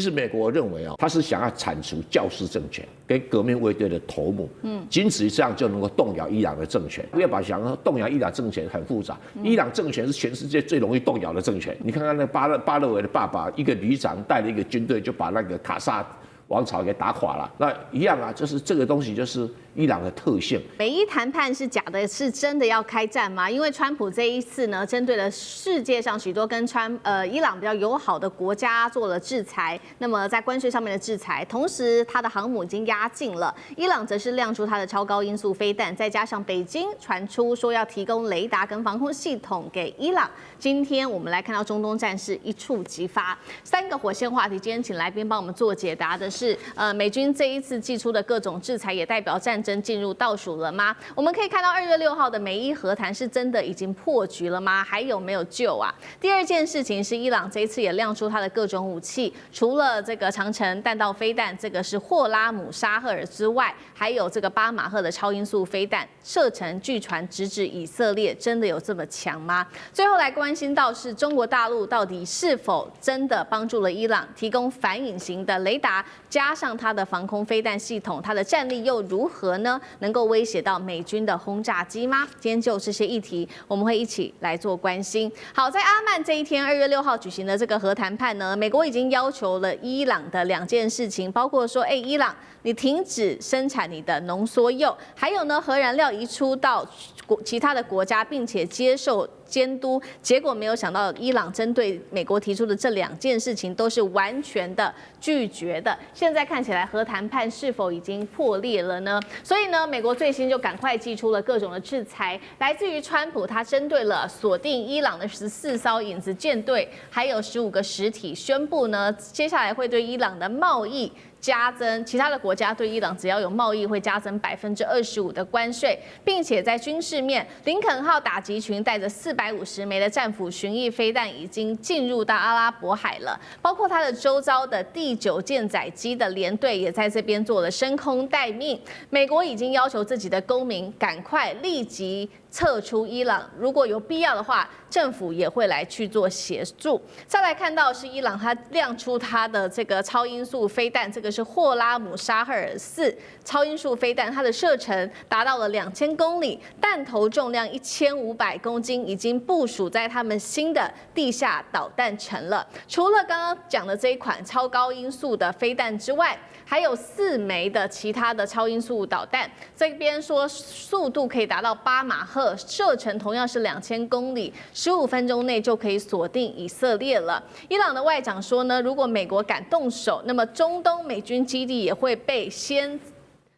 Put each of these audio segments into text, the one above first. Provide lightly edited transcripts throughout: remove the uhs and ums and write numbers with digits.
其实美国认为他是想要铲除教士政权跟革命卫队的头目，仅此于这样就能够动摇伊朗的政权。不要把想要动摇伊朗政权很复杂，伊朗政权是全世界最容易动摇的政权。你看看那巴勒维的爸爸，一个旅长带了一个军队就把那个卡萨王朝给打垮了，那一样啊，就是这个东西就是伊朗的特性。美伊谈判是假的，是真的要开战吗？因为川普这一次呢，针对了世界上许多跟伊朗比较友好的国家做了制裁，那么在关税上面的制裁，同时它的航母已经压境了，伊朗则是亮出它的超高音速飞弹，再加上北京传出说要提供雷达跟防空系统给伊朗。今天我们来看到中东战事一触即发，3个火线话题，今天请来宾帮我们做解答的是，美军这一次祭出的各种制裁，也代表战争进入倒数了吗？我们可以看到2月6号的美伊和谈是真的已经破局了吗？还有没有救啊？第二件事情是伊朗这一次也亮出它的各种武器，除了这个长程弹道飞弹，这个是霍拉姆沙赫尔之外，还有这个巴马赫的超音速飞弹，射程据传直指以色列，真的有这么强吗？最后来关心到是中国大陆到底是否真的帮助了伊朗提供反隐形的雷达，加上它的防空飞弹系统，它的战力又如何呢？能够威胁到美军的轰炸机吗？今天就这些议题，我们会一起来做关心。好，在阿曼这一天，2月6号举行的这个核谈判呢，美国已经要求了伊朗的2件事情，包括说，伊朗你停止生产你的浓缩铀，还有呢，核燃料移出到其他的国家，并且接受监督。结果没有想到，伊朗针对美国提出的这2件事情都是完全的拒绝的。现在看起来，核谈判是否已经破裂了呢？所以呢，美国最新就赶快祭出了各种的制裁，来自于川普，他针对了锁定伊朗的14艘影子舰队，还有15个实体，宣布呢，接下来会对伊朗的贸易加增，其他的国家对伊朗只要有贸易会加增25%的关税，并且在军事面，林肯号打击群带着450枚的战斧巡弋飞弹已经进入到阿拉伯海了，包括它的周遭的第9舰载机的联队也在这边做了升空待命。美国已经要求自己的公民赶快立即撤出伊朗，如果有必要的话，政府也会来去做协助。再来看到是伊朗，它亮出它的这个超音速飞弹，这个是霍拉姆沙赫尔4超音速飞弹，它的射程达到了2000公里，弹头重量1500公斤，已经部署在他们新的地下导弹城了。除了刚刚讲的这一款超高音速的飞弹之外，还有4枚的其他的超音速导弹，这边说速度可以达到8马赫，射程同样是2000公里，15分钟内就可以锁定以色列了。伊朗的外长说呢，如果美国敢动手，那么中东美军基地也会被先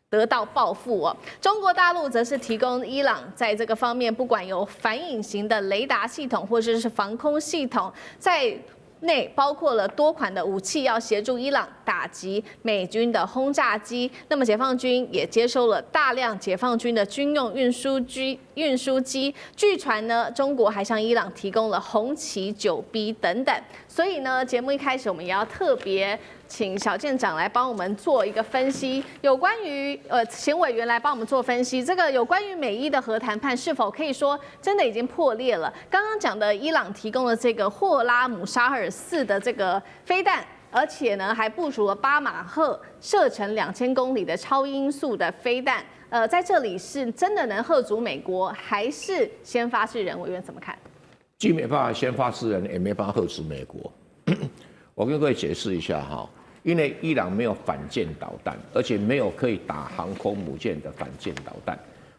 得到报复哦。中国大陆则是提供伊朗在这个方面，不管有反隐形的雷达系统或者是防空系统，在内包括了多款的武器，要协助伊朗打击美军的轰炸机。那么解放军也接收了大量解放军的军用运输机。据传呢，中国还向伊朗提供了红旗9B 等等。所以呢，节目一开始我们也要特别请小舰长来帮我们做一个分析，有关于请委员来帮我们做分析，这个有关于美伊的核谈判是否可以说真的已经破裂了？刚刚讲的伊朗提供了这个霍拉姆沙赫尔4的这个飞弹，而且呢还部署了8马赫射程2000公里的超音速的飞弹，在这里是真的能吓阻美国，还是先发制人？委员怎么看？既没办法先发制人，也没办法吓止美国。我跟各位解释一下哈，因为伊朗没有反舰导弹，而且没有可以打航空母舰的反舰导弹。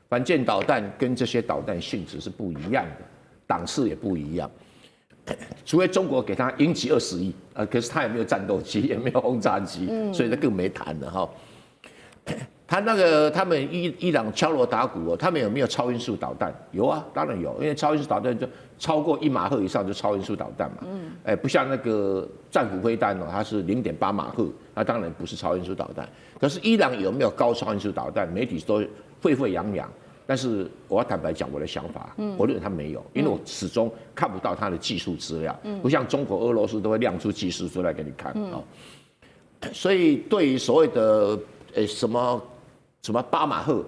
反舰导弹跟这些导弹性质是不一样的，档次也不一样。除非中国给他引起20亿，可是他也没有战斗机，也没有轰炸机，所以他更没谈了哈。他们伊朗敲锣打鼓哦，他们有没有超音速导弹？有啊，当然有，因为超音速导弹就超过1马赫以上就超音速导弹嘛。不像那个战斧飞弹哦，它是0.8马赫，那当然不是超音速导弹。可是伊朗有没有高超音速导弹？媒体都沸沸扬扬。但是我要坦白讲我的想法，我认为他没有，因为我始终看不到他的技术资料，不像中国、俄罗斯都会亮出技术资料给你看啊。所以对于所谓的什么8马赫，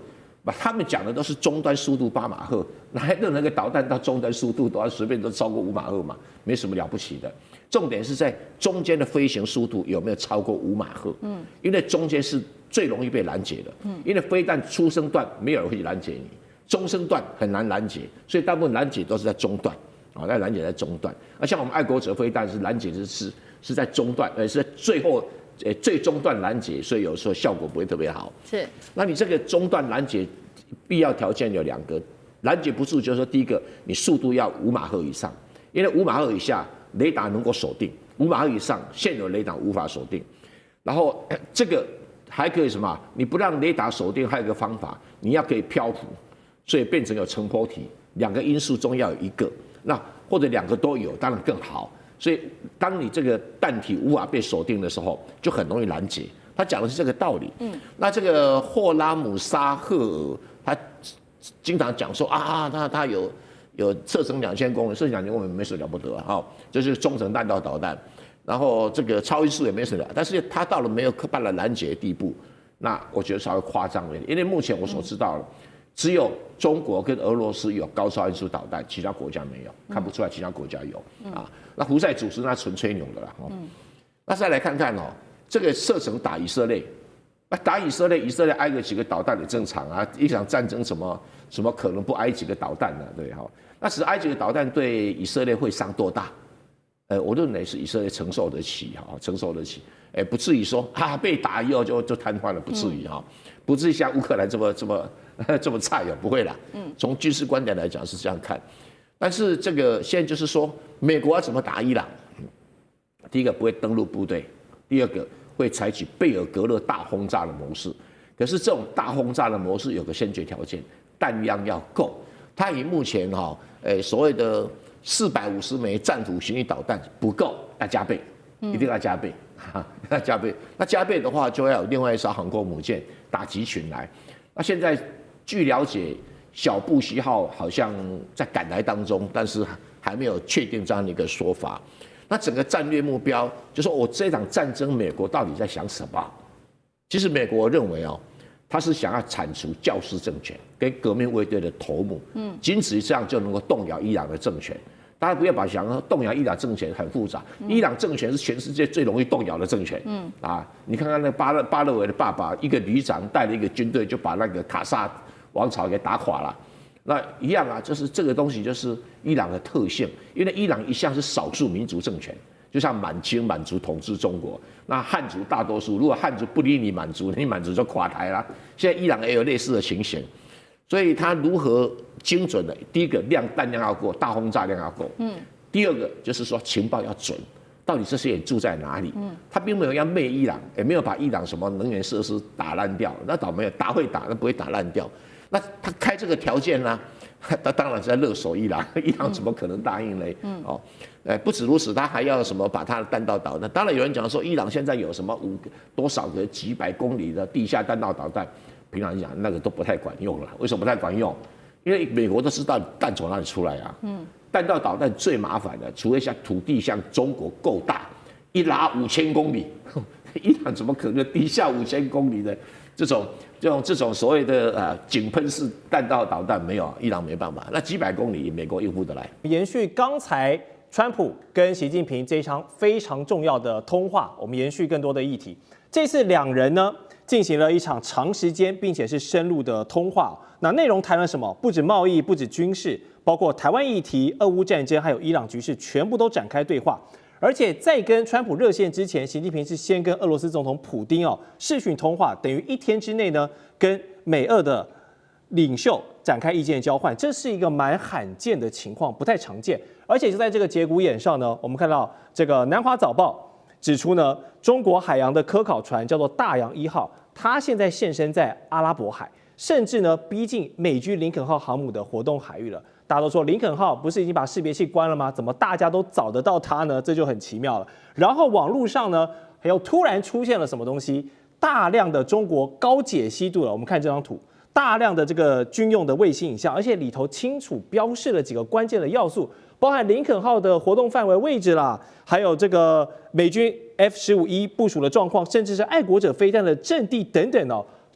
他们讲的都是终端速度8马赫，哪来的那个导弹到终端速度都要随便都超过5马赫嘛，没什么了不起的。重点是在中间的飞行速度有没有超过5马赫？因为中间是最容易被拦截的。因为飞弹初升段没有人会拦截你，中升段很难拦截，所以大部分拦截都是在中段。那拦截在中段。像我们爱国者飞弹是拦截是在中段，是在最后。最中段拦截，所以有时候效果不会特别好。是，那你这个中段拦截必要条件有2个，拦截不住就是说，第一个你速度要5马赫以上，因为5马赫以下雷达能够锁定，5马赫以上现有雷达无法锁定。然后这个还可以什么？你不让雷达锁定，还有一个方法，你要可以漂浮，所以变成有成波体，2个因素中要有1个，那或者2个都有，当然更好。所以，当你这个弹体无法被锁定的时候，就很容易拦截。他讲的是这个道理。那这个霍拉姆沙赫尔，他经常讲说他有射程2000公里，射程2000公里没什么了不得啊，就是中程弹道导弹。然后这个超音速也没什么了，但是他到了没有办法拦截的地步，那我觉得稍微夸张了一点。因为目前我所知道的，只有中国跟俄罗斯有高超音速导弹，其他国家没有，看不出来其他国家有啊。那胡塞组织那纯吹牛的啦。那再来看看这个射程打以色列，那打以色列，以色列挨个几个导弹也正常啊。一场战争什么可能不挨几个导弹呢？对哈。那只挨几个导弹对以色列会伤多大？我认为是以色列承受得起哈，承受得起。不至于说被打以后就瘫痪了，不至于哈，不至于像乌克兰这么菜不会啦。从军事观点来讲是这样看。但是这个现在就是说，美国要怎么打伊朗？第一个不会登陆部队，第二个会采取贝尔格勒大轰炸的模式。可是这种大轰炸的模式有个先决条件，弹量要够。它以目前所谓的450枚战斧巡弋导弹不够，要加倍，一定要加倍，要加倍。那加倍的话，就要有另外一艘航空母舰打集群来。那现在据了解，小布希号好像在赶来当中，但是还没有确定这样的一个说法。那整个战略目标，就说我这场战争，美国到底在想什么？其实美国认为他是想要铲除教士政权跟革命卫队的头目，仅此于这样就能够动摇伊朗的政权。大家不要把想要动摇伊朗政权很复杂，伊朗政权是全世界最容易动摇的政权。你看看那巴勒维的爸爸，一个旅长带了一个军队就把那个卡萨王朝给打垮了。那一样就是这个东西就是伊朗的特性，因为伊朗一向是少数民族政权，就像满族统治中国，那汉族大多数，如果汉族不理你满族，你满族就垮台了。现在伊朗也有类似的情形，所以他如何精准的，第一个弹量要够，大轰炸量要够，第二个就是说情报要准，到底这些人住在哪里？他并没有要灭伊朗，也没有把伊朗什么能源设施打烂掉，那倒没有，打会打，那不会打烂掉。那他开这个条件呢？他当然是在勒索伊朗，伊朗怎么可能答应嘞？不止如此，他还要什么把他的弹道导弹？当然有人讲说，伊朗现在有什么多少个几百公里的地下弹道导弹，平常讲那个都不太管用了。为什么不太管用？因为美国都知道弹从哪里出来啊。弹道导弹最麻烦的，除非像土地像中国够大，一拉5000公里，伊朗怎么可能地下5000公里的这种所谓的井喷式弹道导弹没有，伊朗没办法。那几百公里，美国应付得来。延续刚才川普跟习近平这一场非常重要的通话，我们延续更多的议题。这次两人呢进行了一场长时间并且是深入的通话。那内容谈了什么？不止贸易，不止军事，包括台湾议题、俄乌战争，还有伊朗局势，全部都展开对话。而且在跟川普热线之前，习近平是先跟俄罗斯总统普丁视讯通话，等于1天之内呢，跟美俄的领袖展开意见交换，这是一个蛮罕见的情况，不太常见。而且就在这个节骨眼上呢，我们看到这个南华早报指出呢，中国海洋的科考船叫做大洋1号，它现在现身在阿拉伯海，甚至呢逼近美军林肯号航母的活动海域了。大家都说林肯号不是已经把识别器关了吗？怎么大家都找得到它呢？这就很奇妙了。然后网络上呢，又突然出现了什么东西？大量的中国高解析度了。我们看这张图，大量的这个军用的卫星影像，而且里头清楚标示了几个关键的要素，包含林肯号的活动范围位置啦，还有这个美军 F-15E 部署的状况，甚至是爱国者飞弹的阵地等等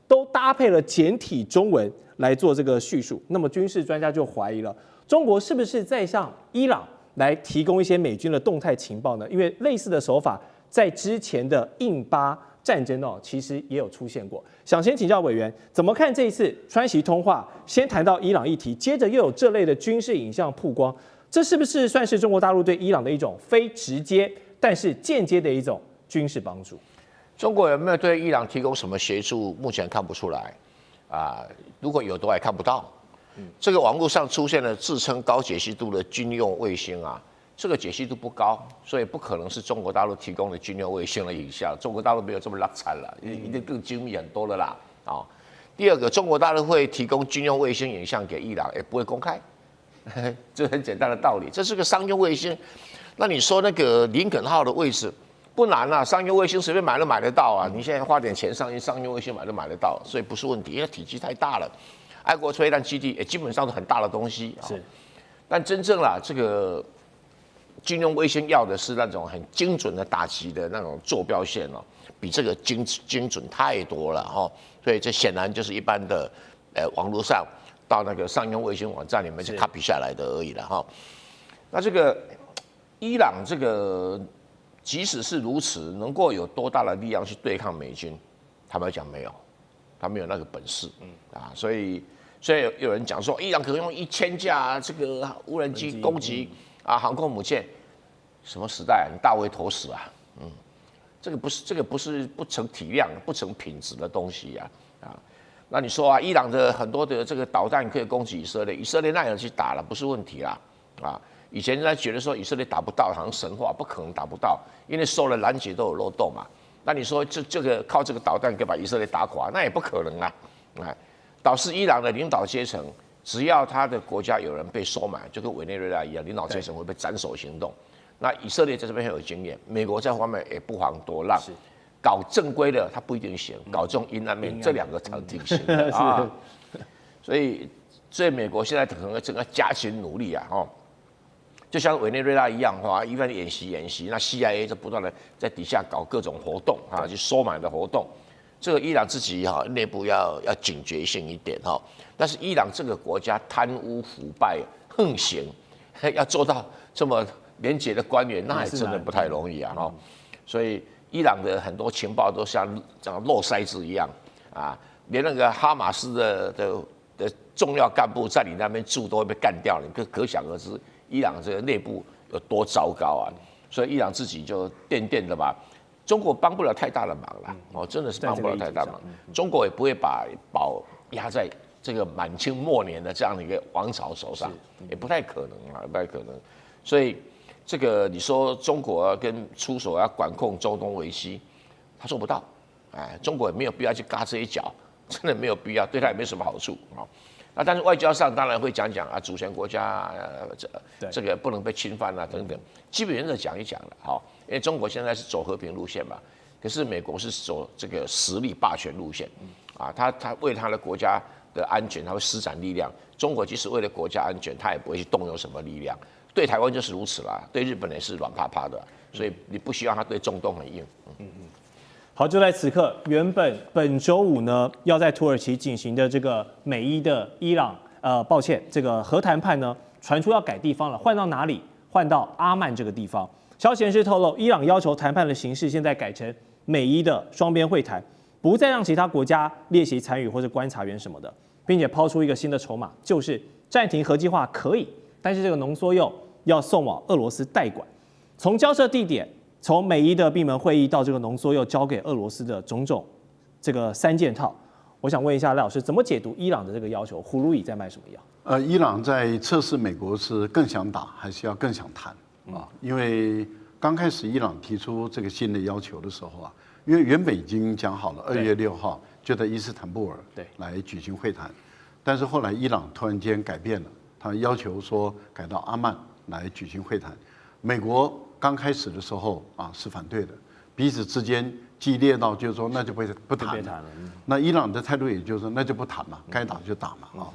都搭配了简体中文来做这个叙述。那么军事专家就怀疑了，中国是不是在向伊朗来提供一些美军的动态情报呢？因为类似的手法在之前的印巴战争其实也有出现过。想先请教委员，怎么看这一次川习通话？先谈到伊朗议题，接着又有这类的军事影像曝光，这是不是算是中国大陆对伊朗的一种非直接但是间接的一种军事帮助？中国有没有对伊朗提供什么协助？目前看不出来，如果有都还看不到。这个网络上出现了自称高解析度的军用卫星这个解析度不高，所以不可能是中国大陆提供的军用卫星的影像。中国大陆没有这么拉惨了，一定更精密很多了啦。第二个，中国大陆会提供军用卫星影像给伊朗，也不会公开，这很简单的道理。这是个商用卫星，那你说那个林肯号的位置不难啊，商用卫星随便买都买得到啊。你现在花点钱上去，商用卫星买都买得到，所以不是问题，因为体积太大了。爱国飞弹基地也基本上是很大的东西是，但真正这个军用卫星要的是那种很精准的打击的那种坐标线比这个精准太多了所以这显然就是一般的网络上到那个商用卫星网站里面去 copy 下来的而已了那这个伊朗这个即使是如此，能够有多大的力量去对抗美军？坦白讲没有，他没有那个本事所以有人讲说伊朗可能用1000架这个无人机攻击航空母舰。什么时代你大为投死这个不是不成体量、不成品质的东西那你说伊朗的很多的这个导弹可以攻击以色列，以色列那样去打了不是问题啦以前人家觉得说以色列打不到，好像神话，不可能打不到，因为受了拦截都有漏洞嘛。那你说这个靠这个导弹可以把以色列打垮，那也不可能导致伊朗的领导阶层，只要他的国家有人被收买，就跟委内瑞拉一样，领导阶层会被斩首行动。那以色列在这边很有经验，美国在方面也不遑多让。搞正规的他不一定行，搞这种阴暗面，这两个才挺行的所以美国现在可能整个加紧努力就像委内瑞拉一样一般演习，那 CIA 就不断的在底下搞各种活动去收买的活动。这个伊朗自己内部要警觉性一点但是伊朗这个国家贪污腐败横行，要做到这么廉洁的官员，那也真的不太容易所以伊朗的很多情报都像漏筛子一样连那个哈马斯的重要干部在你那边住都会被干掉，你可想而知伊朗这个内部有多糟糕所以伊朗自己就垫的吧。中国帮不了太大的忙了真的是帮不了太大忙。中国也不会把宝压在这个满清末年的这样的一个王朝手上，也不太可能不太可能。所以这个你说中国跟出手要管控中东危机，他做不到，中国也没有必要去嘎这一脚，真的没有必要，对他也没什么好处那但是外交上当然会讲主权国家这个不能被侵犯等等，基本原则讲一讲了因为中国现在是走和平路线嘛，可是美国是走这个实力霸权路线他为他的国家的安全他会施展力量，中国即使为了国家安全他也不会去动用什么力量。对台湾就是如此啦，对日本也是软趴趴的，所以你不希望他对中东很硬。好，就在此刻，原本周五呢要在土耳其进行的这个美伊的伊朗这个核谈判呢传出要改地方了，换到哪里？换到阿曼这个地方。消息人士透露，伊朗要求谈判的形式现在改成美伊的双边会谈，不再让其他国家列席参与或者观察员什么的，并且抛出一个新的筹码，就是暂停核计划可以，但是这个浓缩铀要送往俄罗斯代管。从交涉地点，从美伊的闭门会议到这个浓缩铀交给俄罗斯的种种这个3件套，我想问一下赖老师，怎么解读伊朗的这个要求？葫芦里在卖什么药？伊朗在测试美国是更想打，还是要更想谈因为刚开始伊朗提出这个新的要求的时候因为原本已经讲好了2月6号就在伊斯坦布尔来举行会谈，但是后来伊朗突然间改变了，他要求说改到阿曼来举行会谈。美国刚开始的时候是反对的，彼此之间激烈到就是说那就不谈了。那伊朗的态度也就是说那就不谈嘛，该打就打嘛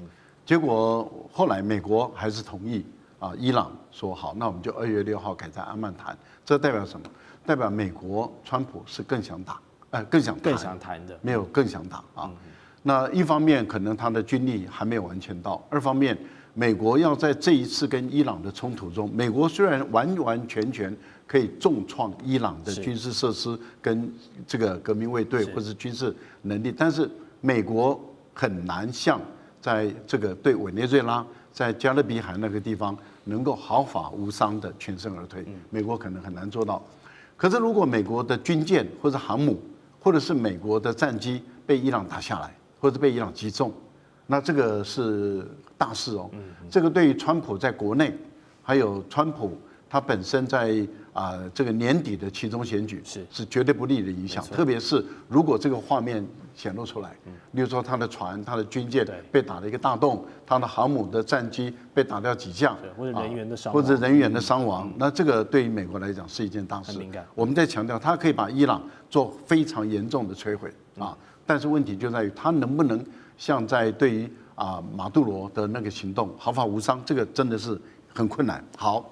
结果后来美国还是同意伊朗说好，那我们就2月6号改在阿曼谈。这代表什么？代表美国川普是更想打，更想谈的，没有更想打那一方面可能它的军力还没有完全到，二方面美国要在这一次跟伊朗的冲突中，美国虽然完完全全可以重创伊朗的军事设施跟这个革命卫队或是军事能力，但是美国很难像在这个对委内瑞拉在加勒比海那个地方能够毫发无伤的全身而退，美国可能很难做到。可是如果美国的军舰或者航母，或者是美国的战机被伊朗打下来，或者被伊朗击中，那这个是大事哦。这个对于川普在国内，还有川普他本身在这个年底的期中选举是绝对不利的影响。特别是如果这个画面显露出来，例如说他的船、他的军舰被打了一个大洞，他的航母的战机被打掉几架，或者人员的伤亡，那这个对于美国来讲是一件大事。我们在强调，他可以把伊朗做非常严重的摧毁啊，但是问题就在于他能不能像在对于马杜罗的那个行动毫发无伤，这个真的是很困难。好，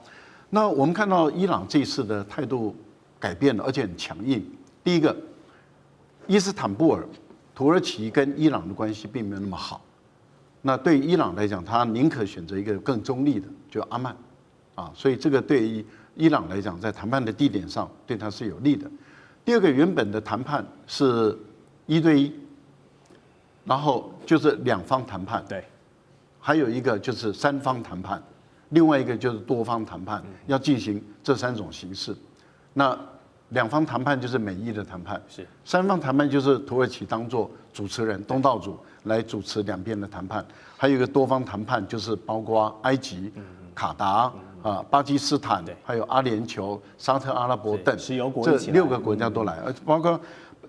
那我们看到伊朗这一次的态度改变了，而且很强硬。第一个，伊斯坦布尔、土耳其跟伊朗的关系并没有那么好。那对于伊朗来讲，他宁可选择一个更中立的，就阿曼，所以这个对于伊朗来讲，在谈判的地点上对他是有利的。第二个，原本的谈判是1对1，然后就是2方谈判，对，还有一个就是3方谈判，另外一个就是多方谈判，要进行这3种形式。那2方谈判就是美伊的谈判，是3方谈判就是土耳其当作主持人、东道主来主持两边的谈判，还有一个多方谈判就是包括埃及、卡达。巴基斯坦，还有阿联酋、沙特阿拉伯等石油国这6个国家都来，而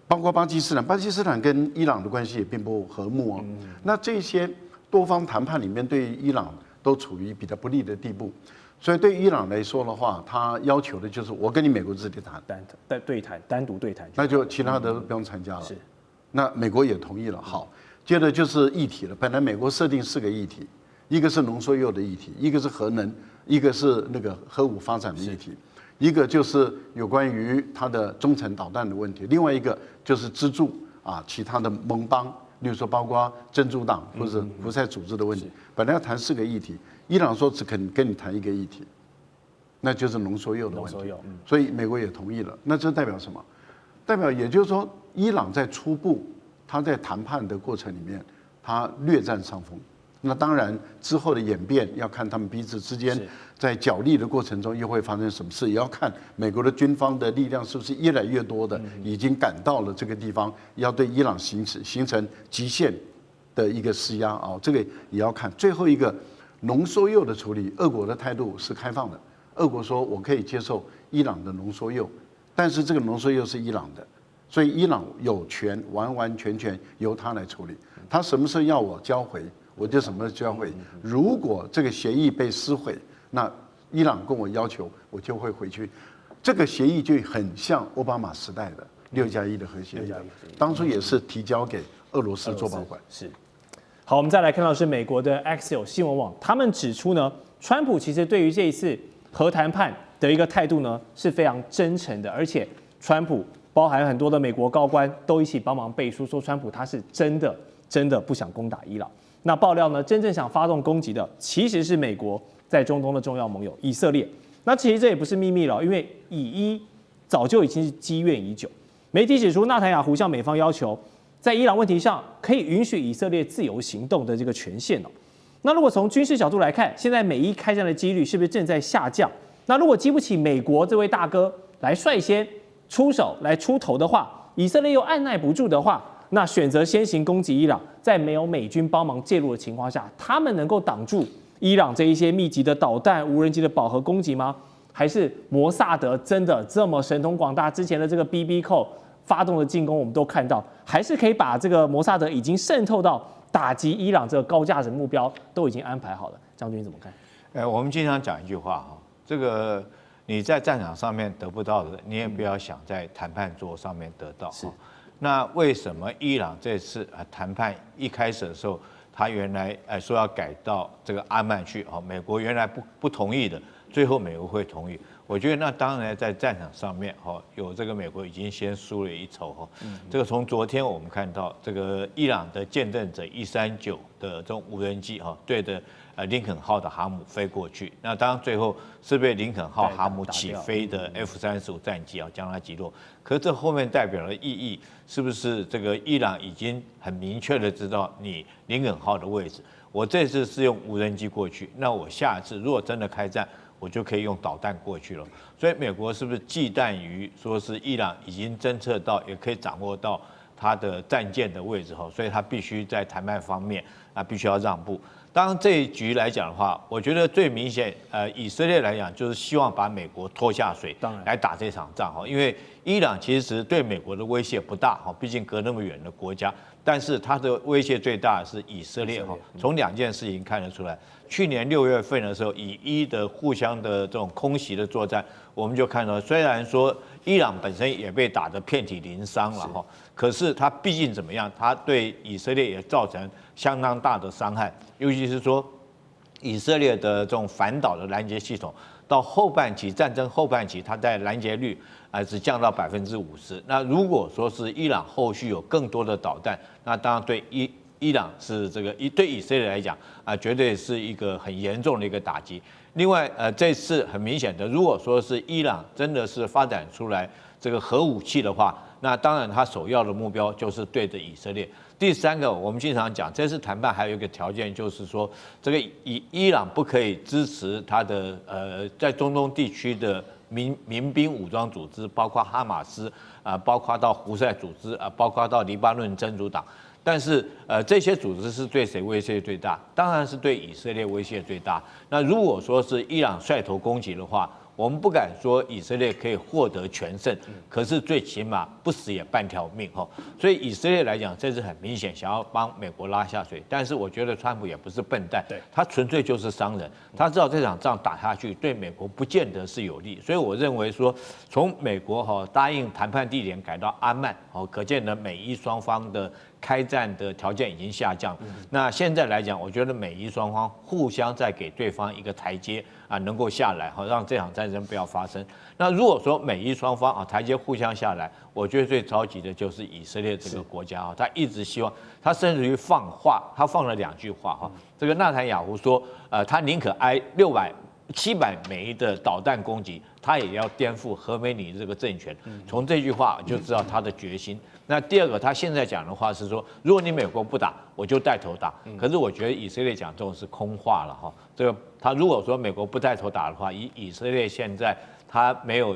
包括巴基斯坦，巴基斯坦跟伊朗的关系也并不和睦哦。那这些多方谈判里面，对于伊朗都处于比较不利的地步，所以对于伊朗来说的话，他要求的就是我跟你美国自己谈，单独对谈，那就其他的不用参加了。是，那美国也同意了。好，接着就是议题了。本来美国设定4个议题，一个是浓缩铀的议题，一个是核能。一个是那个核武发展的议题，一个就是有关于它的中程导弹的问题，另外一个就是资助其他的盟邦，例如说包括真主党或者胡塞组织的问题。本来要谈4个议题，伊朗说只肯跟你谈1个议题，那就是浓缩铀的问题。所以美国也同意了。那这代表什么？代表也就是说，伊朗在初步他在谈判的过程里面，他略占上风。那当然，之后的演变要看他们彼此之间在角力的过程中又会发生什么事，也要看美国的军方的力量是不是越来越多的已经赶到了这个地方，要对伊朗形成极限的一个施压这个也要看。最后一个浓缩铀的处理，俄国的态度是开放的，俄国说我可以接受伊朗的浓缩铀，但是这个浓缩铀是伊朗的，所以伊朗有权完完全全由他来处理，他什么时候要我交回，我就什么交回。如果这个协议被撕毁，那伊朗跟我要求，我就会回去。这个协议就很像奥巴马时代的6+1的核协议，当初也是提交给俄罗斯做保管。是。好，我们再来看到是美国的 Axios 新闻网，他们指出呢，川普其实对于这一次核谈判的一个态度呢是非常真诚的，而且川普包含很多的美国高官都一起帮忙背书，说川普他是真的不想攻打伊朗。那爆料呢，真正想发动攻击的其实是美国在中东的重要盟友以色列。那其实这也不是秘密了，因为以伊早就已经是积怨已久。媒体指出，纳坦雅胡向美方要求，在伊朗问题上可以允许以色列自由行动的这个权限。那如果从军事角度来看，现在美伊开战的几率是不是正在下降？那如果激不起美国这位大哥来率先出手来出头的话，以色列又按耐不住的话，那选择先行攻击伊朗，在没有美军帮忙介入的情况下，他们能够挡住伊朗这一些密集的导弹、无人机的饱和攻击吗？还是摩萨德真的这么神通广大？之前的这个 BB 扣发动的进攻，我们都看到，还是可以把这个摩萨德已经渗透到打击伊朗这个高价值目标都已经安排好了。将军怎么看？我们经常讲一句话哈，这个你在战场上面得不到的，你也不要想在谈判桌上面得到。是。那为什么伊朗这次谈判一开始的时候，他原来说要改到这个阿曼去美国原来不同意的，最后美国会同意？我觉得那当然在战场上面有这个美国已经先输了一筹这个从昨天我们看到这个伊朗的见证者139的这种无人机对着林肯号的航母飞过去，那当然最后是被林肯号航母起飞的 F-35战机将它击落。可是这后面代表的意义是不是这个伊朗已经很明确的知道你林肯号的位置？我这次是用无人机过去，那我下一次如果真的开战，我就可以用导弹过去了。所以美国是不是忌惮于说是伊朗已经侦测到，也可以掌握到它的战舰的位置所以它必须在谈判方面必须要让步。当然这一局来讲的话，我觉得最明显，以色列来讲就是希望把美国拖下水，来打这场仗因为伊朗其实对美国的威胁不大毕竟隔那么远的国家，但是它的威胁最大的是以色列从2件事情看得出来。去年6月份的时候，以伊的互相的这种空袭的作战，我们就看到，虽然说伊朗本身也被打得遍体鳞伤了可是它毕竟怎么样，它对以色列也造成相当大的伤害，尤其是说以色列的这种反导的拦截系统，到后半期战争后半期，它在拦截率只降到50%。那如果说是伊朗后续有更多的导弹，那当然对伊朗是这个对以色列来讲绝对是一个很严重的一个打击。另外这次很明显的，如果说是伊朗真的是发展出来这个核武器的话，那当然它首要的目标就是对着以色列。第三个，我们经常讲，这次谈判还有一个条件，就是说这个伊朗不可以支持它的在中东地区的民兵武装组织，包括哈马斯包括到胡塞组织包括到黎巴嫩真主党。但是这些组织是对谁威胁最大？当然是对以色列威胁最大。那如果说是伊朗率头攻击的话，我们不敢说以色列可以获得全胜，可是最起码不死也半条命所以以色列来讲，这是很明显想要帮美国拉下水。但是我觉得川普也不是笨蛋，他纯粹就是商人，他知道这场仗打下去对美国不见得是有利。所以我认为说，从美国答应谈判地点改到阿曼可见的美伊双方的开战的条件已经下降。那现在来讲，我觉得美伊双方互相再给对方一个台阶能够下来让这场战争不要发生。那如果说美伊双方台阶互相下来，我觉得最着急的就是以色列这个国家他一直希望，他甚至于放话，他放了2句话这个纳坦雅胡说，他宁可挨700枚的导弹攻击，他也要颠覆何梅尼这个政权。从这句话就知道他的决心。那第二个，他现在讲的话是说，如果你美国不打，我就带头打。可是我觉得以色列讲这种是空话了这个他如果说美国不带头打的话，以色列现在他没有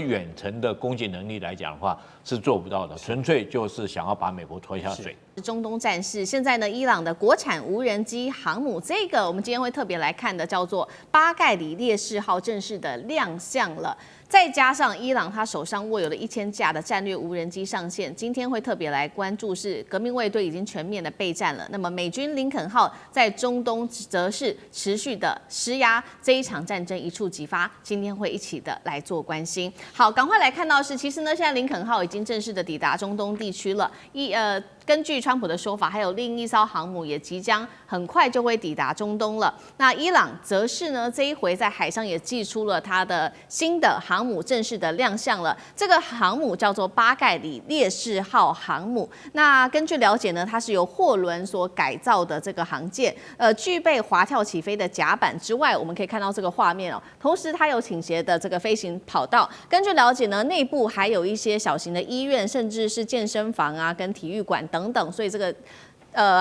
远程的攻击能力来讲的话，是做不到的，纯粹就是想要把美国拖下水。中东战事，现在呢，伊朗的国产无人机航母，这个我们今天会特别来看的，叫做巴盖里烈士号正式的亮相了。再加上伊朗他手上握有的1000架的战略无人机上线，今天会特别来关注是革命卫队已经全面的备战了。那么美军林肯号在中东则是持续的施压，这一场战争一触即发。今天会一起的来做关心。好，赶快来看到是，其实呢，现在林肯号已经正式的抵达中东地区了。根据川普的说法，还有另一艘航母也即将很快就会抵达中东了。那伊朗则是呢，这一回在海上也祭出了它的新的航母，正式的亮相了。这个航母叫做巴盖里烈士号航母。那根据了解呢，它是由货轮所改造的这个航舰，具备滑跳起飞的甲板之外，我们可以看到这个画面同时它有倾斜的这个飞行跑道。根据了解呢，内部还有一些小型的医院，甚至是健身房跟体育馆等等，所以这个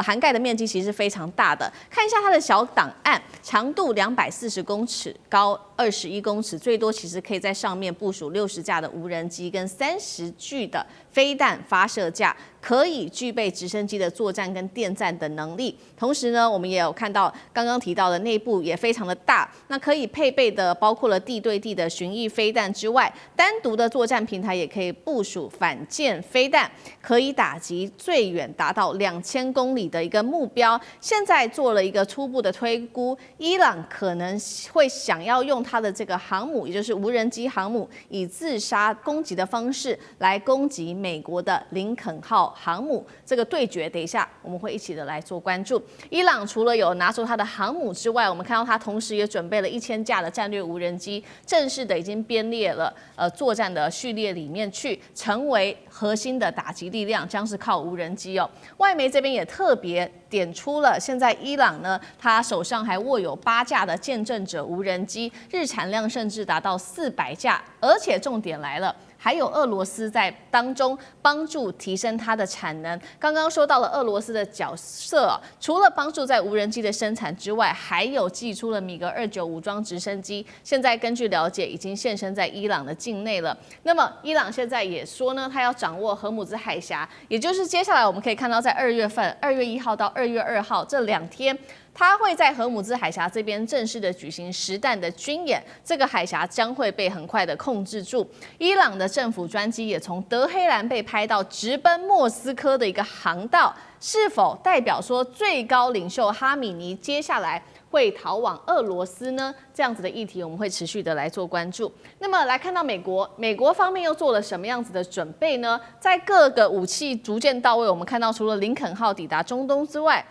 涵盖的面积其实非常大的。看一下它的小档案，长度240公尺，高21公尺，最多其实可以在上面部署60架的无人机跟30具的飞弹发射架，可以具备直升机的作战跟电战的能力。同时呢，我们也有看到刚刚提到的内部也非常的大，那可以配备的包括了地对地的巡弋飞弹之外，单独的作战平台也可以部署反舰飞弹，可以打击最远达到2000公里的一个目标。现在做了一个初步的推估，伊朗可能会想要用它的这个航母，也就是无人机航母，以自杀攻击的方式来攻击美国的林肯号航母。这个对决，等一下我们会一起的来做关注。伊朗除了有拿出它的航母之外，我们看到它同时也准备了1000架的战略无人机，正式的已经编列了作战的序列里面去，成为核心的打击力量，将是靠无人机哦。外媒这边也特别点出了，现在伊朗呢，他手上还握有8架的见证者无人机，日产量甚至达到400架，而且重点来了。还有俄罗斯在当中帮助提升它的产能。刚刚说到了俄罗斯的角色，除了帮助在无人机的生产之外，还有寄出了米格29武装直升机。现在根据了解，已经现身在伊朗的境内了。那么伊朗现在也说呢，他要掌握荷姆兹海峡，也就是接下来我们可以看到，在2月份，2月1号到2月2号这2天。他会在荷姆兹海峡这边正式的举行实弹的军演，这个海峡将会被很快的控制住。伊朗的政府专机也从德黑兰被拍到直奔莫斯科的一个航道，是否代表说最高领袖哈米尼接下来会逃往俄罗斯呢？这样子的议题我们会持续的来做关注。那么来看到美国方面又做了什么样子的准备呢？在各个武器逐渐到位，我们看到除了林肯号抵达中东之外，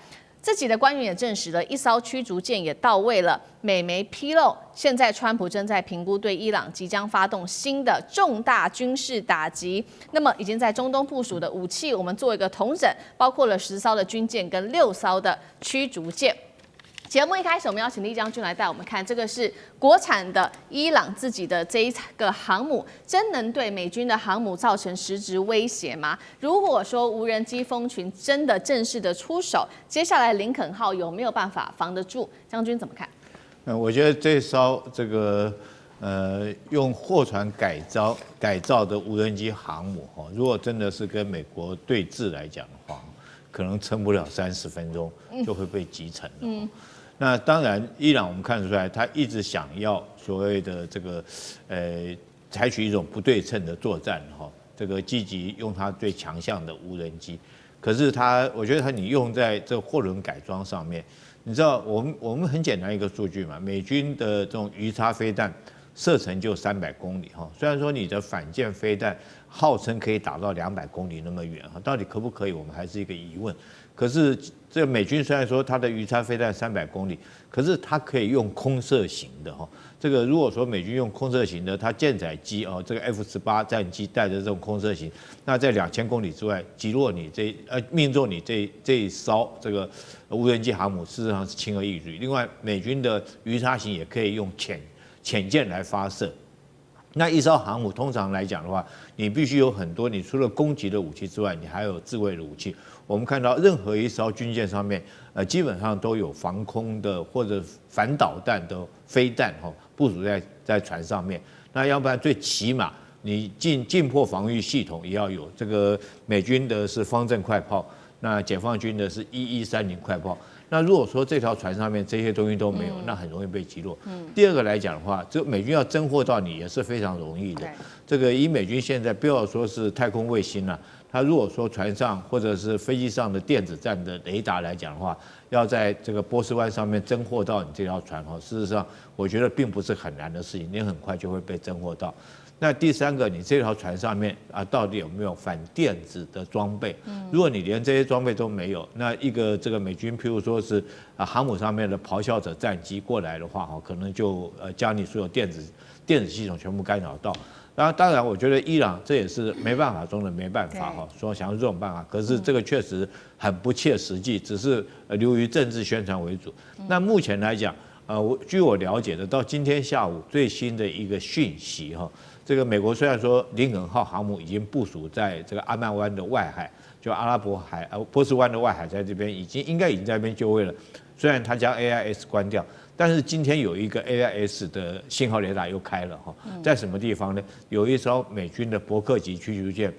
自己的官员也证实了，1艘驱逐舰也到位了。美媒披露，现在川普正在评估对伊朗即将发动新的重大军事打击。那么已经在中东部署的武器，我们做一个统整，包括了10艘的军舰跟6艘的驱逐舰。节目一开始，我们邀请厉将军来带我们看，这个是国产的伊朗自己的这一个航母，真能对美军的航母造成实质威胁吗？如果说无人机蜂群真的正式的出手，接下来林肯号有没有办法防得住？将军怎么看？我觉得这艘这个用货船改造的无人机航母哈，如果真的是跟美国对峙来讲的话，可能撑不了30分钟就会被击沉了。那当然，伊朗我们看得出来，他一直想要所谓的这个采取一种不对称的作战哈，这个积极用它最强项的无人机。可是我觉得你用在这货轮改装上面，你知道我们很简单一个数据嘛，美军的这种鱼叉飞弹射程就300公里哈，虽然说你的反舰飞弹号称可以打到200公里那么远哈，到底可不可以，我们还是一个疑问。可是这个美军虽然说它的鱼叉飞弹300公里，可是它可以用空射型的哈。这个如果说美军用空射型的，它舰载机哦，这个 F-18战机带着这种空射型，那在2000公里之外击落你命中你这一艘这个无人机航母，事实上是轻而易举。另外，美军的鱼叉型也可以用潜舰来发射。那一艘航母通常来讲的话，你必须有很多，你除了攻击的武器之外，你还有自卫的武器。我们看到任何一艘军舰上面，基本上都有防空的或者反导弹的飞弹部署在船上面。那要不然最起码你近迫防御系统也要有。这个美军的是方阵快炮，那解放军的是1130快炮。那如果说这条船上面这些东西都没有，那很容易被击落。第二个来讲的话，这美军要侦获到你也是非常容易的。这个以美军现在不要说是太空卫星了，它如果说船上或者是飞机上的电子战的雷达来讲的话，要在这个波斯湾上面侦获到你这条船事实上我觉得并不是很难的事情，你很快就会被侦获到。那第三个，你这条船上面到底有没有反电子的装备？如果你连这些装备都没有，那一个这个美军，譬如说是航母上面的咆哮者战机过来的话，可能就将你所有电子系统全部干扰到。当然，我觉得伊朗这也是没办法中的没办法说想用这种办法，可是这个确实很不切实际，只是流于政治宣传为主。那目前来讲，据我了解的，到今天下午最新的一个讯息这个美国虽然说林肯号航母已经部署在这个阿曼湾的外海，就阿拉伯海波斯湾的外海，在这边应该已经在那边就位了。虽然它将 AIS 关掉，但是今天有一个 AIS 的信号雷达又开了在什么地方呢？有一艘美军的伯克级驱逐舰，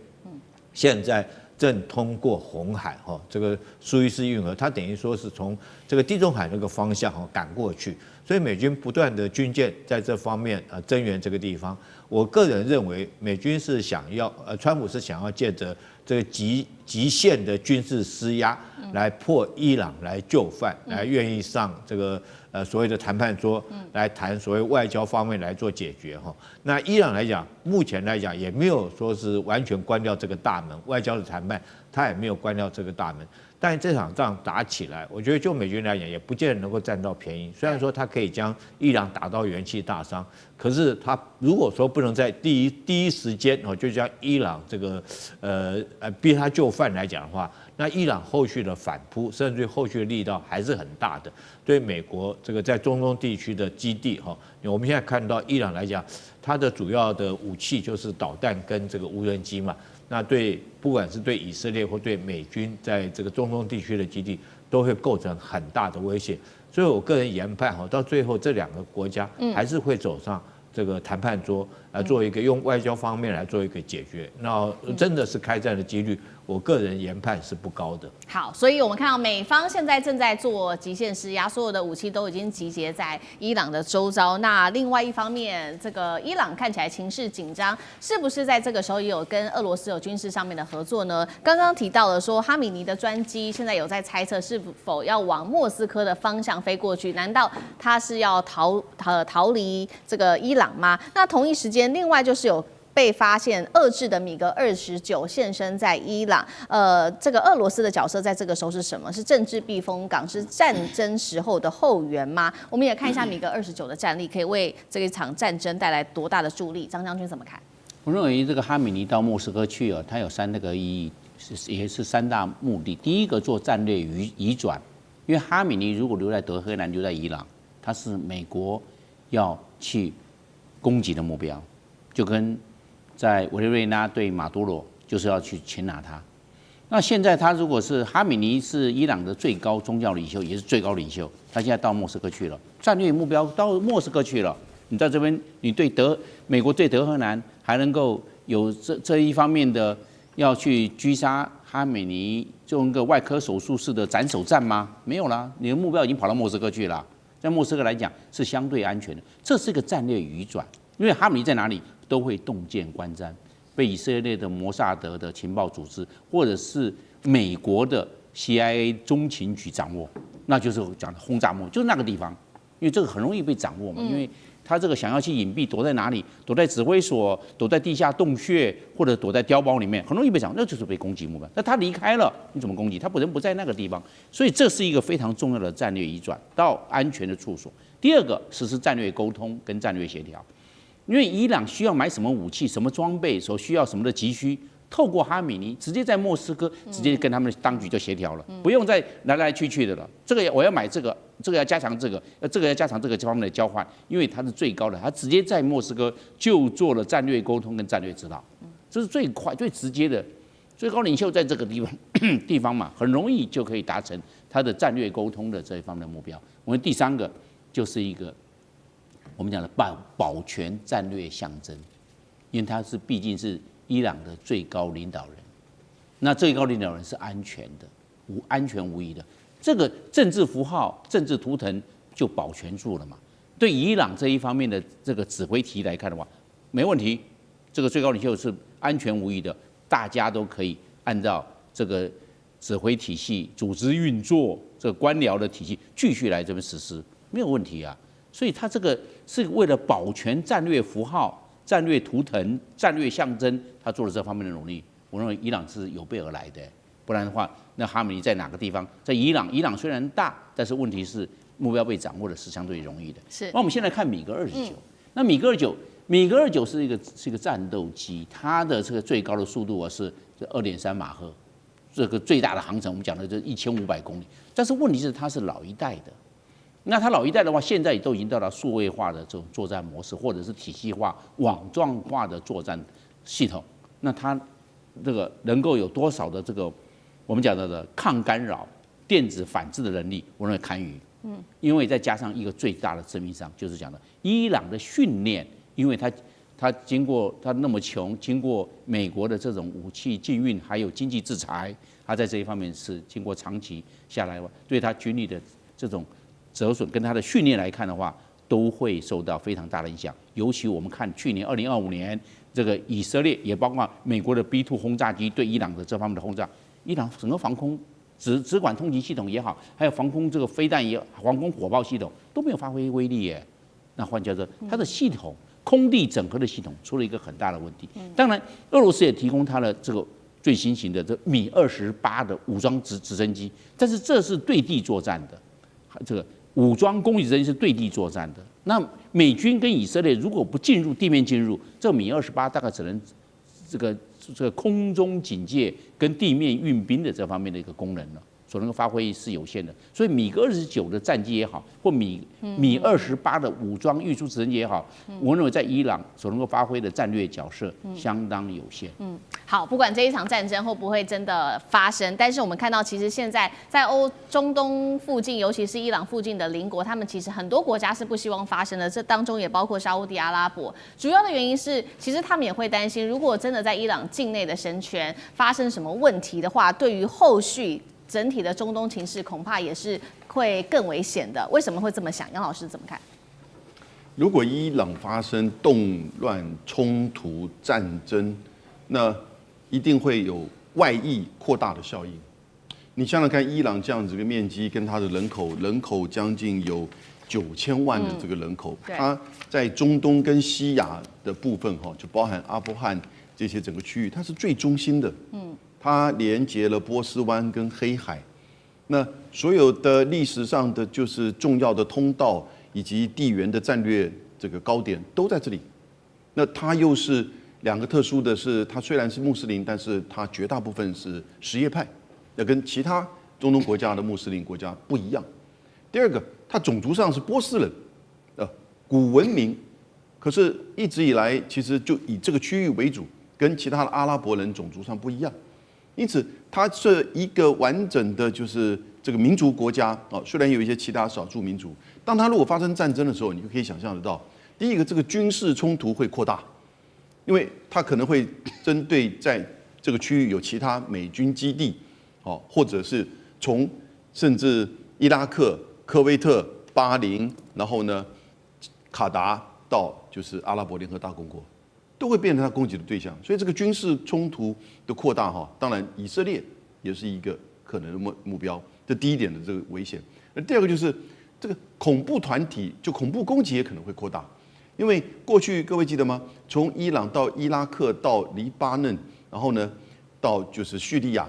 现在正通过红海这个苏伊士运河，它等于说是从这个地中海那个方向赶过去。所以美军不断的军舰在这方面增援这个地方。我个人认为，美军是想要川普是想要借着这个极限的军事施压，来迫伊朗来就范，来愿意上这个所谓的谈判桌，来谈所谓外交方面来做解决哈。那伊朗来讲，目前来讲也没有说是完全关掉这个大门，外交的谈判他也没有关掉这个大门。但这场仗打起来，我觉得就美军来讲，也不见得能够占到便宜。虽然说他可以将伊朗打到元气大伤，可是他如果说不能在第一时间就将伊朗这个逼他就范来讲的话，那伊朗后续的反扑，甚至后续的力道还是很大的。对美国这个在中东地区的基地我们现在看到伊朗来讲，它的主要的武器就是导弹跟这个无人机嘛。那不管是对以色列或对美军在这个中东地区的基地，都会构成很大的威胁。所以我个人研判到最后这两个国家还是会走上这个谈判桌，做一个用外交方面来做一个解决。那真的是开战的几率，我个人研判是不高的。好，所以我们看到美方现在正在做极限施压，所有的武器都已经集结在伊朗的周遭。那另外一方面，这个伊朗看起来情势紧张，是不是在这个时候也有跟俄罗斯有军事上面的合作呢？刚刚提到了说，哈米尼的专机现在有在猜测是否要往莫斯科的方向飞过去，难道他是要逃离这个伊朗吗？那同一时间，另外就是有被发现遏制的米格29现身在伊朗，这个俄罗斯的角色在这个时候是什么？是政治避风港，是战争时候的后援吗？我们也看一下米格29的战力，可以为这一场战争带来多大的助力？张将军怎么看？我认为这个哈米尼到莫斯科去它有3个意义，也是3大目的。第一个做战略移转，因为哈米尼如果留在德黑兰，留在伊朗，他是美国要去攻击的目标，就跟在委内瑞拉对马杜罗就是要去擒拿他。那现在他如果是哈米尼是伊朗的最高宗教领袖，也是最高领袖，他现在到莫斯科去了，战略目标到莫斯科去了。你在这边，你对美国对德黑兰还能够有这一方面的要去狙杀哈米尼，用一个外科手术式的斩首战吗？没有啦，你的目标已经跑到莫斯科去了。在莫斯科来讲是相对安全的，这是一个战略移转，因为哈米尼在哪里都会洞见观瞻，被以色列的摩萨德的情报组织，或者是美国的 CIA 中情局掌握，那就是讲的轰炸幕，就是那个地方，因为这个很容易被掌握嘛，因为他这个想要去隐蔽，躲在哪里？躲在指挥所，躲在地下洞穴，或者躲在碉堡里面，很容易被掌握，那就是被攻击目标。那他离开了，你怎么攻击？他人不在那个地方，所以这是一个非常重要的战略移转到安全的处所。第二个，实施战略沟通跟战略协调，因为伊朗需要买什么武器、什么装备，所需要什么的急需，透过哈米尼直接在莫斯科直接跟他们当局就协调了，不用再来来去去的了。这个我要买这个，这个要加强这个，这个要加强这个方面的交换，因为它是最高的，他直接在莫斯科就做了战略沟通跟战略指导，这是最快最直接的。最高领袖在这个地方嘛，很容易就可以达成他的战略沟通的这一方面的目标。我们第3个就是一个我们讲的保全战略象征，因为他毕竟是伊朗的最高领导人，那最高领导人是安全的，安全无疑的，这个政治符号、政治图腾就保全住了嘛。对伊朗这一方面的这个指挥体来看的话，没问题，这个最高领袖是安全无疑的，大家都可以按照这个指挥体系、组织运作、这个官僚的体系继续来这边实施，没有问题啊。所以他这个是为了保全战略符号、战略图腾、战略象征，他做了这方面的努力。我认为伊朗是有备而来的，不然的话，那哈米尼在哪个地方？在伊朗，伊朗虽然大，但是问题是目标被掌握的是相对容易的。是。那我们现在看米格29，那米格29是一个战斗机，它的这个最高的速度是2.3马赫，这个最大的航程我们讲的就是1500公里。但是问题是它是老一代的。那它老一代的话，现在都已经到了数位化的这种作战模式，或者是体系化、网状化的作战系统。那它这个能够有多少的这个我们讲的抗干扰、电子反制的能力，我认为堪虞。因为再加上一个最大的致命伤，就是讲的伊朗的训练，因为它经过它那么穷，经过美国的这种武器禁运，还有经济制裁，它在这一方面是经过长期下来，对它军力的这种折损跟它的训练来看的话，都会受到非常大的影响。尤其我们看去年2025年，这个以色列也包括美国的 B2 轰炸机对伊朗的这方面的轰炸，伊朗整个防空直管通缉系统也好，还有防空这个飞弹也好，防空火炮系统都没有发挥威力耶。那换句话说，它的系统空地整合的系统出了一个很大的问题。当然，俄罗斯也提供它的这个最新型的这米28的武装直升机，但是这是对地作战的，这个武装攻击直升机是对地作战的。那美军跟以色列如果不进入地面进入，这米28大概只能这个空中警戒跟地面运兵的这方面的一个功能了。所能够发挥是有限的，所以米格29的战机也好，或米28的武装运输直升机也好，我认为在伊朗所能够发挥的战略角色相当有限。好，不管这一场战争会不会真的发生，但是我们看到，其实现在在中东附近，尤其是伊朗附近的邻国，他们其实很多国家是不希望发生的，这当中也包括沙烏地阿拉伯。主要的原因是，其实他们也会担心，如果真的在伊朗境内的神权发生什么问题的话，对于后续整体的中东情势恐怕也是会更危险的。为什么会这么想？杨老师怎么看？如果伊朗发生动乱、冲突、战争，那一定会有外溢扩大的效应。你想想看，伊朗这样子的面积跟它的人口将近有9000万的这个人口，它在中东跟西亚的部分就包含阿富汗这些整个区域，它是最中心的。它连接了波斯湾跟黑海，那所有的历史上的就是重要的通道以及地缘的战略这个高点都在这里。那它又是两个特殊的是，它虽然是穆斯林，但是它绝大部分是什叶派，那跟其他中东国家的穆斯林国家不一样。第二个，它种族上是波斯人，古文明，可是一直以来其实就以这个区域为主，跟其他的阿拉伯人种族上不一样。因此，它是一个完整的，就是这个民族国家虽然有一些其他少数民族，当它如果发生战争的时候，你就可以想象得到，第一个，这个军事冲突会扩大，因为它可能会针对在这个区域有其他美军基地，或者是从甚至伊拉克、科威特、巴林，然后呢，卡达到就是阿拉伯联合大公国。都会变成他攻击的对象，所以这个军事冲突的扩大当然以色列也是一个可能的目标，这第一点的这个危险。那第二个就是这个恐怖团体，就恐怖攻击也可能会扩大，因为过去各位记得吗？从伊朗到伊拉克到黎巴嫩，然后呢到就是叙利亚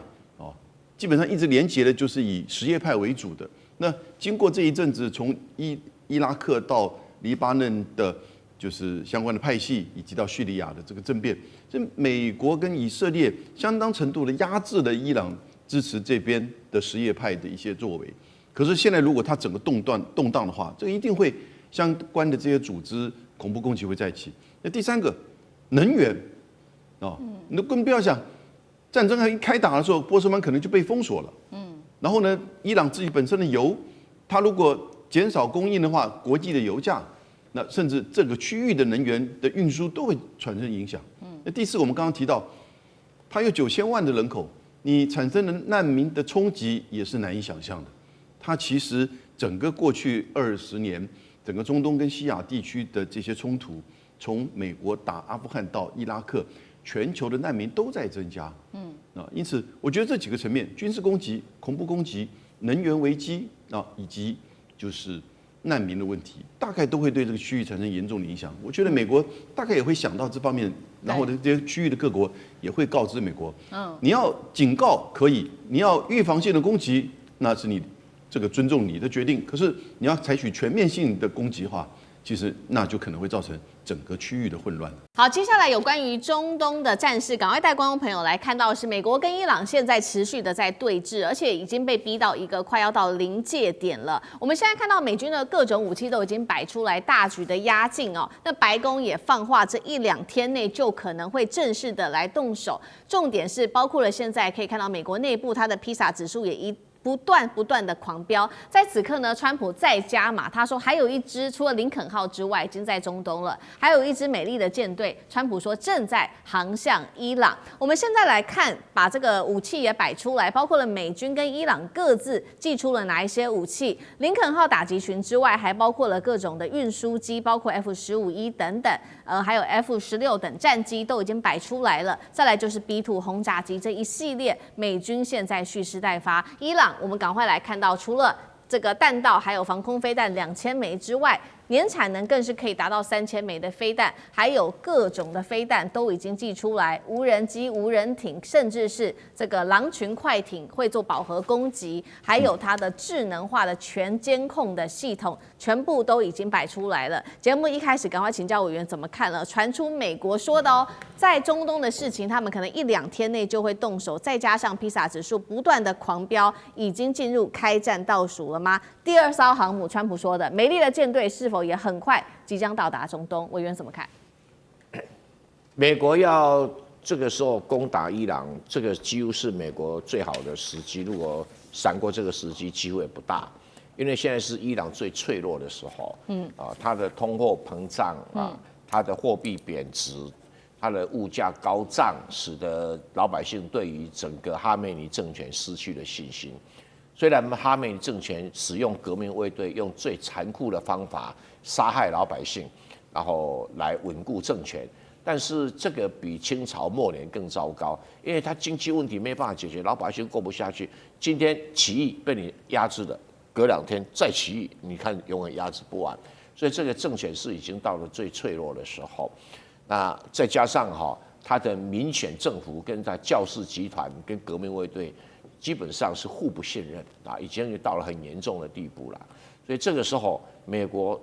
基本上一直连结的就是以什叶派为主的。那经过这一阵子，从伊拉克到黎巴嫩的。就是相关的派系，以及到叙利亚的这个政变，这美国跟以色列相当程度的压制了伊朗支持这边的什叶派的一些作为。可是现在如果它整个动荡的话，这个一定会相关的这些组织恐怖攻击会再起。那第三个，能源你更不要想，战争还一开打的时候，波斯湾可能就被封锁了。然后呢，伊朗自己本身的油，它如果减少供应的话，国际的油价。那甚至这个区域的能源的运输都会产生影响。那第四，我们刚刚提到，它有9000万的人口，你产生的难民的冲击也是难以想象的。它其实整个过去20年，整个中东跟西亚地区的这些冲突，从美国打阿富汗到伊拉克，全球的难民都在增加。因此我觉得这几个层面，军事攻击、恐怖攻击、能源危机以及就是难民的问题，大概都会对这个区域产生严重的影响。我觉得美国大概也会想到这方面，然后这些区域的各国也会告知美国，你要警告可以，你要预防性的攻击，那是你这个尊重你的决定。可是你要采取全面性的攻击的话，其实那就可能会造成整个区域的混乱。好，接下来有关于中东的战事，赶快带观众朋友来看到的是，美国跟伊朗现在持续的在对峙，而且已经被逼到一个快要到临界点了。我们现在看到美军的各种武器都已经摆出来，大局的压境哦。那白宫也放话，这1-2天内就可能会正式的来动手。重点是包括了现在可以看到美国内部它的披萨指数也一不断的狂飙。在此刻呢，川普再加码，他说还有一支除了林肯号之外，已经在中东了，还有一支美丽的舰队，川普说正在航向伊朗。我们现在来看，把这个武器也摆出来，包括了美军跟伊朗各自寄出了哪一些武器。林肯号打击群之外，还包括了各种的运输机，包括 F-15E 等等，还有 F-16等战机都已经摆出来了。再来就是 B-2轰炸机这一系列，美军现在蓄势待发。伊朗，我们赶快来看到，除了这个弹道还有防空飞弹2000枚之外，年产能更是可以达到3000枚的飞弹，还有各种的飞弹都已经寄出来，无人机、无人艇，甚至是这个狼群快艇会做饱和攻击，还有它的智能化的全监控的系统，全部都已经摆出来了。节目一开始，赶快请教委员怎么看了？传出美国说的哦，在中东的事情，他们可能1-2天内就会动手，再加上披萨指数不断的狂飙，已经进入开战倒数了吗？第2艘航母，川普说的美丽的舰队是否也很快即将到达中东？委员怎么看？美国要这个时候攻打伊朗，这个几乎是美国最好的时机。如果闪过这个时机，机会也不大，因为现在是伊朗最脆弱的时候。它的通货膨胀啊，它的货币贬值，它的物价高涨，使得老百姓对于整个哈梅尼政权失去了信心。虽然哈梅尼政权使用革命卫队，用最残酷的方法杀害老百姓，然后来稳固政权，但是这个比清朝末年更糟糕，因为他经济问题没办法解决，老百姓过不下去。今天起义被你压制了，隔2天再起义，你看永远压制不完。所以这个政权是已经到了最脆弱的时候。那再加上他的民选政府跟他教士集团跟革命卫队，基本上是互不信任啊，已经到了很严重的地步了。所以这个时候，美国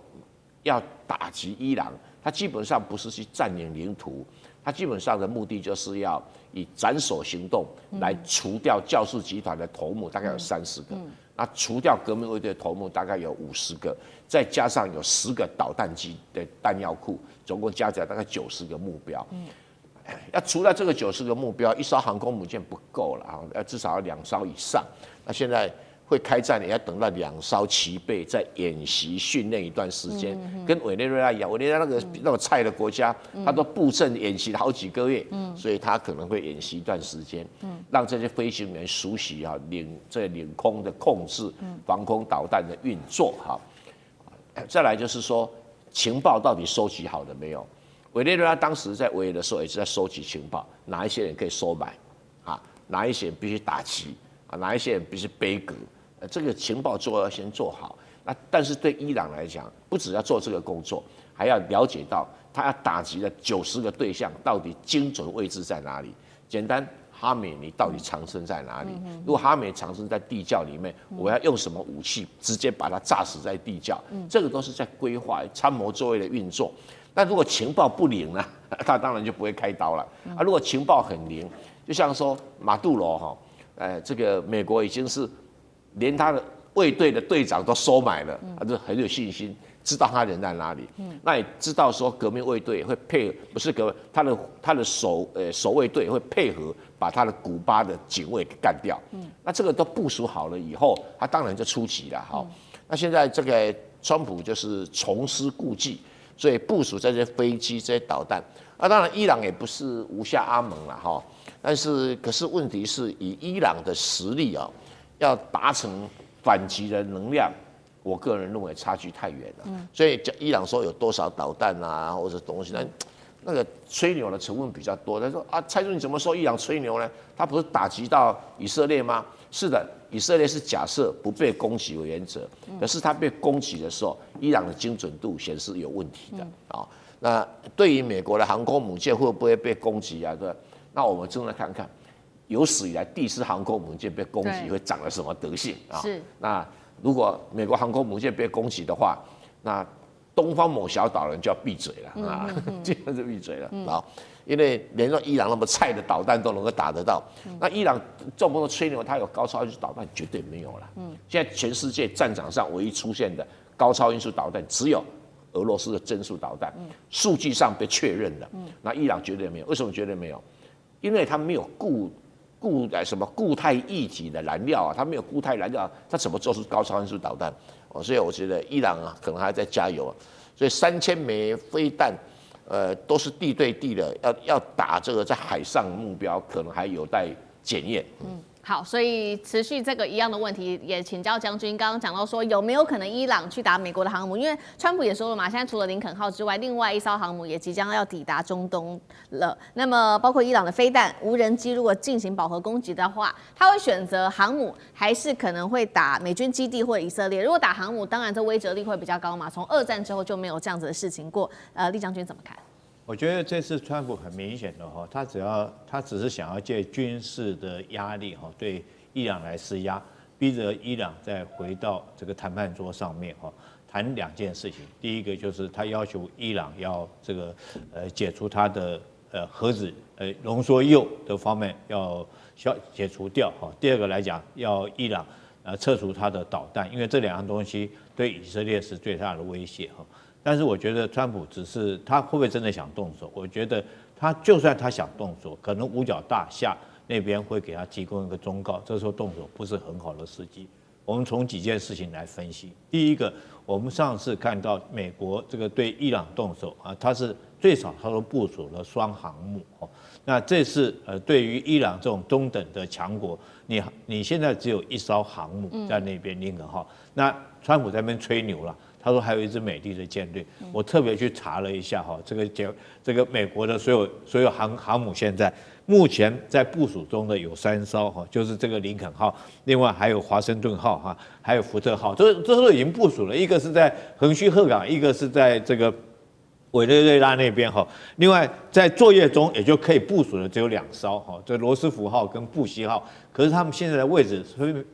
要打击伊朗，它基本上不是去占领领土，它基本上的目的就是要以斩首行动来除掉教士集团的头目，大概有30个，那除掉革命卫队的头目大概有50个，再加上有10个导弹机的弹药库，总共加起来大概90个目标。要除掉这个90个目标，1艘航空母舰不够了啊，要至少要2艘以上。那现在会开战，也要等到2艘齐备，在演习训练一段时间，跟委内瑞拉一样，委内瑞拉那个菜的国家，他都布阵演习了好几个月，所以他可能会演习一段时间，让这些飞行员熟悉领空的控制、防空导弹的运作哈。再来就是说，情报到底收集好了没有？委内瑞拉当时在维也的时候也是在收集情报，哪一些人可以收买，哪一些人必须打击，哪一些人必须背革，这个情报要先做好。那但是对伊朗来讲，不只要做这个工作，还要了解到他要打击的90个对象到底精准位置在哪里。简单，哈梅尼到底藏身在哪里？如果哈梅尼藏身在地窖里面，我要用什么武器直接把他炸死在地窖？这个都是在规划参谋作业的运作。那如果情报不灵呢，他当然就不会开刀了。如果情报很灵，就像说马杜罗这个美国已经是连他的卫队的队长都收买了，他就很有信心，知道他人在哪里。那也知道说革命卫队会配合，不是他的守卫队会配合把他的古巴的警卫给干掉。那这个都部署好了以后，他当然就出击了。那现在这个川普就是重施故技。所以部署这些飞机、这些导弹，当然伊朗也不是无下阿蒙了但是可是问题是以伊朗的实力要达成反击的能量，我个人认为差距太远了。所以伊朗说有多少导弹啊，或者东西，那个吹牛的成分比较多。他说蔡总你怎么说伊朗吹牛呢？他不是打击到以色列吗？是的，以色列是假设不被攻击为原则，可是他被攻击的时候，伊朗的精准度显示有问题的那对于美国的航空母舰会不会被攻击啊？对，那我们正在看看有史以来第4航空母舰被攻击会长了什么德性啊？是。那如果美国航空母舰被攻击的话，那东方某小岛人就要闭嘴了基本就闭嘴了因为连伊朗那么菜的导弹都能够打得到，那伊朗这么多吹牛，它有高超音速导弹绝对没有了。现在全世界战场上唯一出现的高超音速导弹只有俄罗斯的增速导弹，数据上被确认了。那伊朗绝对没有，为什么绝对没有？因为他没有固固态液体的燃料啊，它没有固态燃料，它怎么做出高超音速导弹？所以我觉得伊朗啊，可能还在加油。所以3000枚飞弹，都是地对地的，要打这个在海上目标，可能还有待检验。好，所以持续这个一样的问题，也请教将军。刚刚讲到说，有没有可能伊朗去打美国的航母？因为川普也说了嘛，现在除了林肯号之外，另外一艘航母也即将要抵达中东了。那么，包括伊朗的飞弹、无人机，如果进行饱和攻击的话，他会选择航母，还是可能会打美军基地或者以色列？如果打航母，当然这威慑力会比较高嘛。从2战之后就没有这样子的事情过。厉将军怎么看？我觉得这次川普很明显的哈，他只是想要借军事的压力哈，对伊朗来施压，逼着伊朗再回到这个谈判桌上面哈，谈2件事情。第一个就是他要求伊朗要这个解除他的核子浓缩铀的方面要解除掉哈。第二个来讲，要伊朗撤除他的导弹，因为这2样东西对以色列是最大的威胁哈。但是我觉得川普只是他会不会真的想动手？我觉得他就算他想动手，可能五角大厦那边会给他提供一个忠告，这时候动手不是很好的时机。我们从几件事情来分析。第一个，我们上次看到美国这个对伊朗动手啊，它是最少它都部署了双航母哦。那这次对于伊朗这种中等的强国，你现在只有1艘航母在那边林肯号，那川普在那边吹牛了。他说还有一支美丽的舰队，我特别去查了一下哈，这个美国的所有航母现在目前在部署中的有3艘哈，就是这个林肯号，另外还有华盛顿号哈，还有福特号，这都已经部署了，一个是在横须贺港，一个是在这个委内瑞拉那边哈，另外在作业中也就可以部署的只有2艘哈，这罗斯福号跟布希号，可是他们现在的位置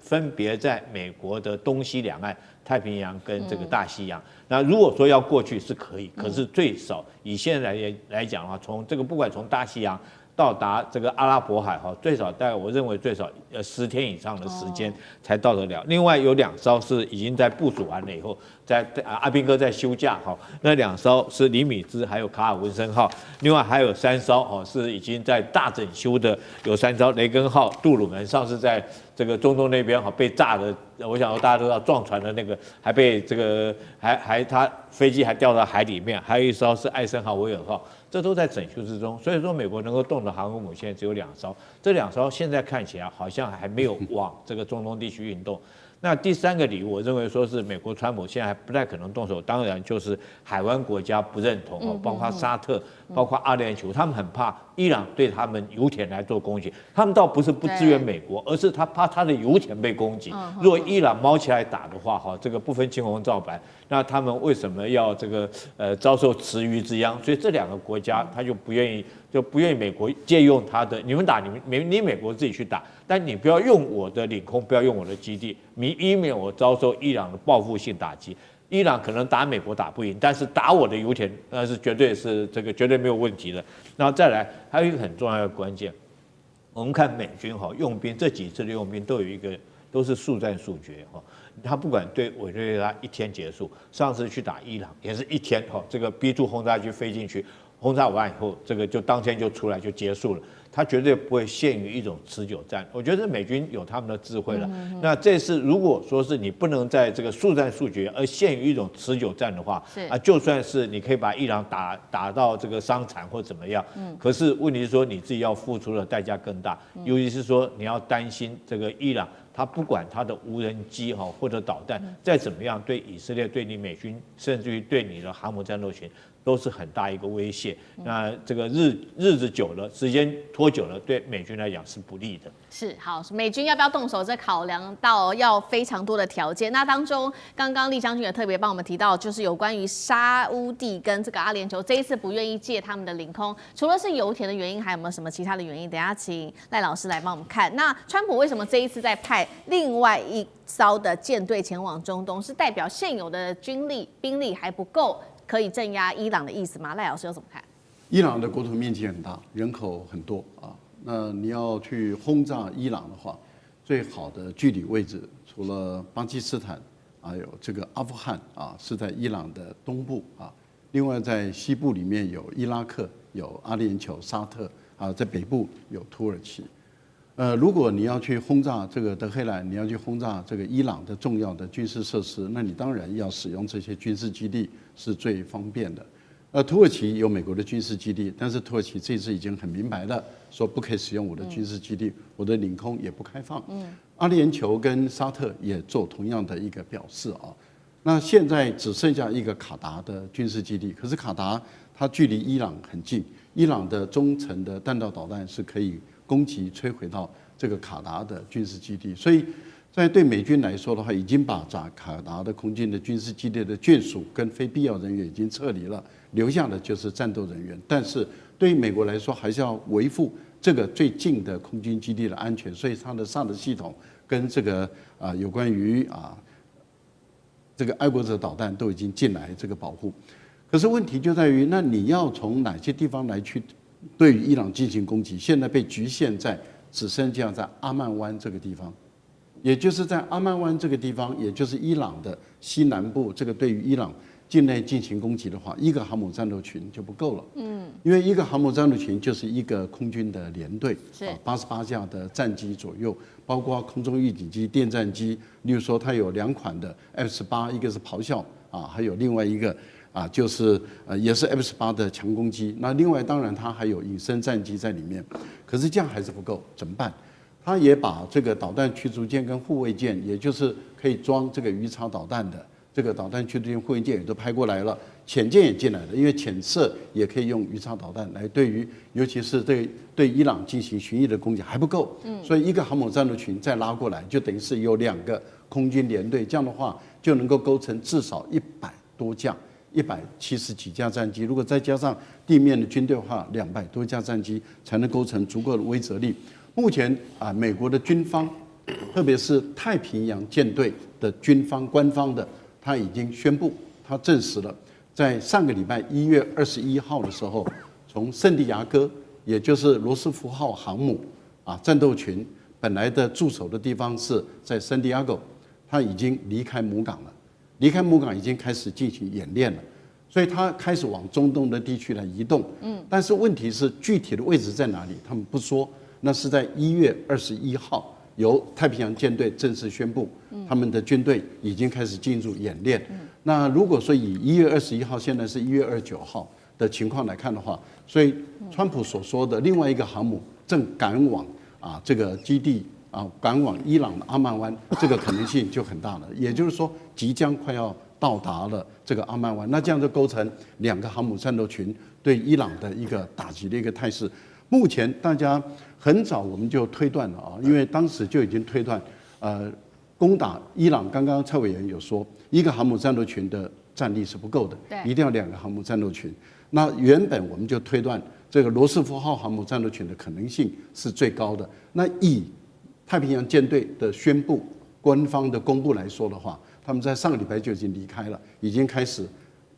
分别在美国的东西两岸。太平洋跟这个大西洋，那如果说要过去是可以，可是最少以现在来讲的话，从这个不管从大西洋到达这个阿拉伯海哈，最少大概我认为最少10天以上的时间才到得了。另外有2艘是已经在部署完了以后，在阿兵哥在休假哈，那2艘是李米兹还有卡尔文森号，另外还有3艘哦是已经在大整修的，有3艘雷根号、杜鲁门上次在这个中东那边哈被炸的，我想大家都知道撞船的那个还被这个他飞机还掉到海里面，还有1艘是艾森豪威尔号，这都在整修之中。所以说美国能够动的航空母现在只有2艘，这2艘现在看起来好像还没有往这个中东地区运动。那第3个理由，我认为说是美国川普现在还不太可能动手，当然就是海湾国家不认同哦，包括沙特，包括阿联酋，他们很怕伊朗对他们油田来做攻击，他们倒不是不支援美国，而是他怕他的油田被攻击。如果伊朗猫起来打的话，哈，这个不分青红皂白，那他们为什么要这个遭受池鱼之殃？所以这2个国家他就不愿意美国借用他的，你们打你美国自己去打，但你不要用我的领空，不要用我的基地，以免我遭受伊朗的报复性打击。伊朗可能打美国打不赢，但是打我的油田那是绝对没有问题的。然后再来还有一个很重要的关键，我们看美军哈用兵这几次的用兵都是速战速决哈，他不管对委内瑞拉1天结束，上次去打伊朗也是1天哈，这个 B2 轰炸机飞进去。轰炸完以后，这个就当天就出来就结束了，他绝对不会限于一种持久战。我觉得美军有他们的智慧了。那这次如果说是你不能在这个速战速决，而限于一种持久战的话，就算是你可以把伊朗打到这个伤残或怎么样，可是问题是说你自己要付出的代价更大，尤其是说你要担心这个伊朗。他不管他的无人机哈或者导弹再怎么样，对以色列、对你美军，甚至于对你的航母战斗群，都是很大一个威胁。那这个日子久了，时间拖久了，对美军来讲是不利的。是好，美军要不要动手，这考量到要非常多的条件。那当中，刚刚厉将军也特别帮我们提到，就是有关于沙乌地跟这个阿联酋这一次不愿意借他们的领空，除了是油田的原因，还有没有什么其他的原因？等一下请赖老师来帮我们看。那川普为什么这一次在派另外1艘的舰队前往中东，是代表现有的兵力还不够，可以镇压伊朗的意思吗？赖老师有怎么看？伊朗的国土面积很大，人口很多啊。那你要去轰炸伊朗的话，最好的距离位置除了巴基斯坦，还有这个阿富汗啊，是在伊朗的东部啊。另外在西部里面有伊拉克、有阿联酋、沙特啊，在北部有土耳其。如果你要去轰炸这个德黑兰，你要去轰炸这个伊朗的重要的军事设施，那你当然要使用这些军事基地是最方便的。土耳其有美国的军事基地，但是土耳其这次已经很明白了，说不可以使用我的军事基地，我的领空也不开放。阿联酋跟沙特也做同样的一个表示啊。那现在只剩下一个卡达的军事基地，可是卡达它距离伊朗很近，伊朗的中程的弹道导弹是可以攻击摧毁到这个卡达的军事基地，所以在对美军来说的话，已经把卡达的空军的军事基地的眷属跟非必要人员已经撤离了，留下的就是战斗人员。但是对于美国来说，还是要维护这个最近的空军基地的安全，所以它的SAD系统跟这个有关于这个爱国者导弹都已经进来这个保护。可是问题就在于，那你要从哪些地方来去对于伊朗进行攻击？现在被局限在只剩下在阿曼湾这个地方，也就是在阿曼湾这个地方，也就是伊朗的西南部，这个对于伊朗境内进行攻击的话，一个航母战斗群就不够了。因为一个航母战斗群就是一个空军的联队，88架的战机左右，包括空中预警机、电战机。例如说，它有2款的 F-18，一个是咆哮还有另外一个。就是也是 F-18的强攻机，那另外当然它还有隐身战机在里面，可是这样还是不够，怎么办？它也把这个导弹驱逐舰跟护卫舰，也就是可以装这个鱼叉导弹的这个导弹驱逐舰、护卫舰也都派过来了，潜舰也进来了，因为潜射也可以用鱼叉导弹来对于，尤其是对伊朗进行巡弋的攻击还不够，所以一个航母战斗群再拉过来，就等于是有2个空军联队，这样的话就能够构成至少100多架。170几架战机，如果再加上地面的军队的话，200多架战机才能构成足够的威慑力。目前美国的军方，特别是太平洋舰队的军方官方的，他已经宣布，他证实了，在上个礼拜1月21号的时候，从圣地亚哥，也就是罗斯福号航母战斗群本来的驻守的地方是在圣地亚哥，他已经离开母港了。离开母港已经开始进行演练了，所以他开始往中东的地区来移动。但是问题是具体的位置在哪里，他们不说。那是在1月21号，由太平洋舰队正式宣布，他们的军队已经开始进入演练。那如果说以1月21号，现在是1月29号的情况来看的话，所以川普所说的另外一个航母正赶往这个基地。赶往伊朗的阿曼湾，这个可能性就很大了。也就是说，即将快要到达了这个阿曼湾，那这样就构成2个航母战斗群对伊朗的一个打击的一个态势。目前大家很早我们就推断了因为当时就已经推断，攻打伊朗，刚刚蔡委员有说，一个航母战斗群的战力是不够的，一定要2个航母战斗群。那原本我们就推断，这个罗斯福号航母战斗群的可能性是最高的。那以太平洋舰队的宣布、官方的公布来说的话，他们在上个礼拜就已经离开了，已经开始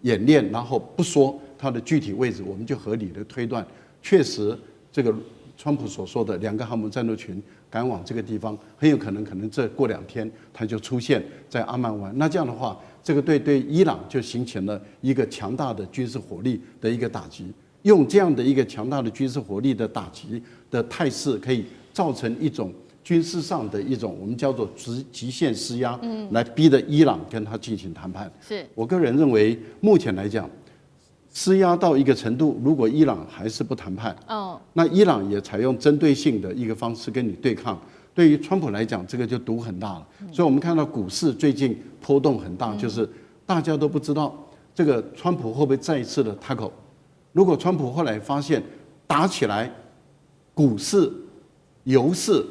演练，然后不说它的具体位置，我们就合理的推断，确实这个川普所说的2个航母战斗群赶往这个地方，很有可能这过2天它就出现在阿曼湾。那这样的话，这个对伊朗就形成了一个强大的军事火力的一个打击。用这样的一个强大的军事火力的打击的态势，可以造成一种军事上的一种我们叫做极限施压，来逼得伊朗跟他进行谈判。是我个人认为，目前来讲，施压到一个程度，如果伊朗还是不谈判，那伊朗也采用针对性的一个方式跟你对抗。对于川普来讲，这个就赌很大了。所以我们看到股市最近波动很大，就是大家都不知道这个川普会不会再一次的塔口。如果川普后来发现打起来，股市、油市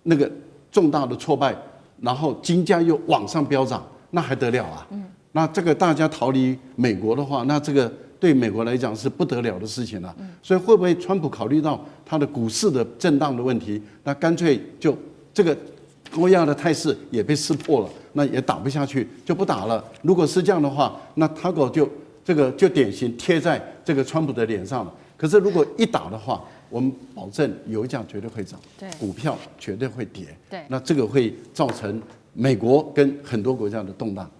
那个重大的挫败，然后金价又往上飙涨，那还得了啊？那这个大家逃离美国的话，那这个对美国来讲是不得了的事情了。所以会不会川普考虑到他的股市的震荡的问题，那干脆就这个高压的态势也被识破了，那也打不下去，就不打了。如果是这样的话，那他就典型贴在这个川普的脸上了。可是如果一打的话，我们保证油价绝对会涨，股票绝对会跌，那这个会造成美国跟很多国家的动荡。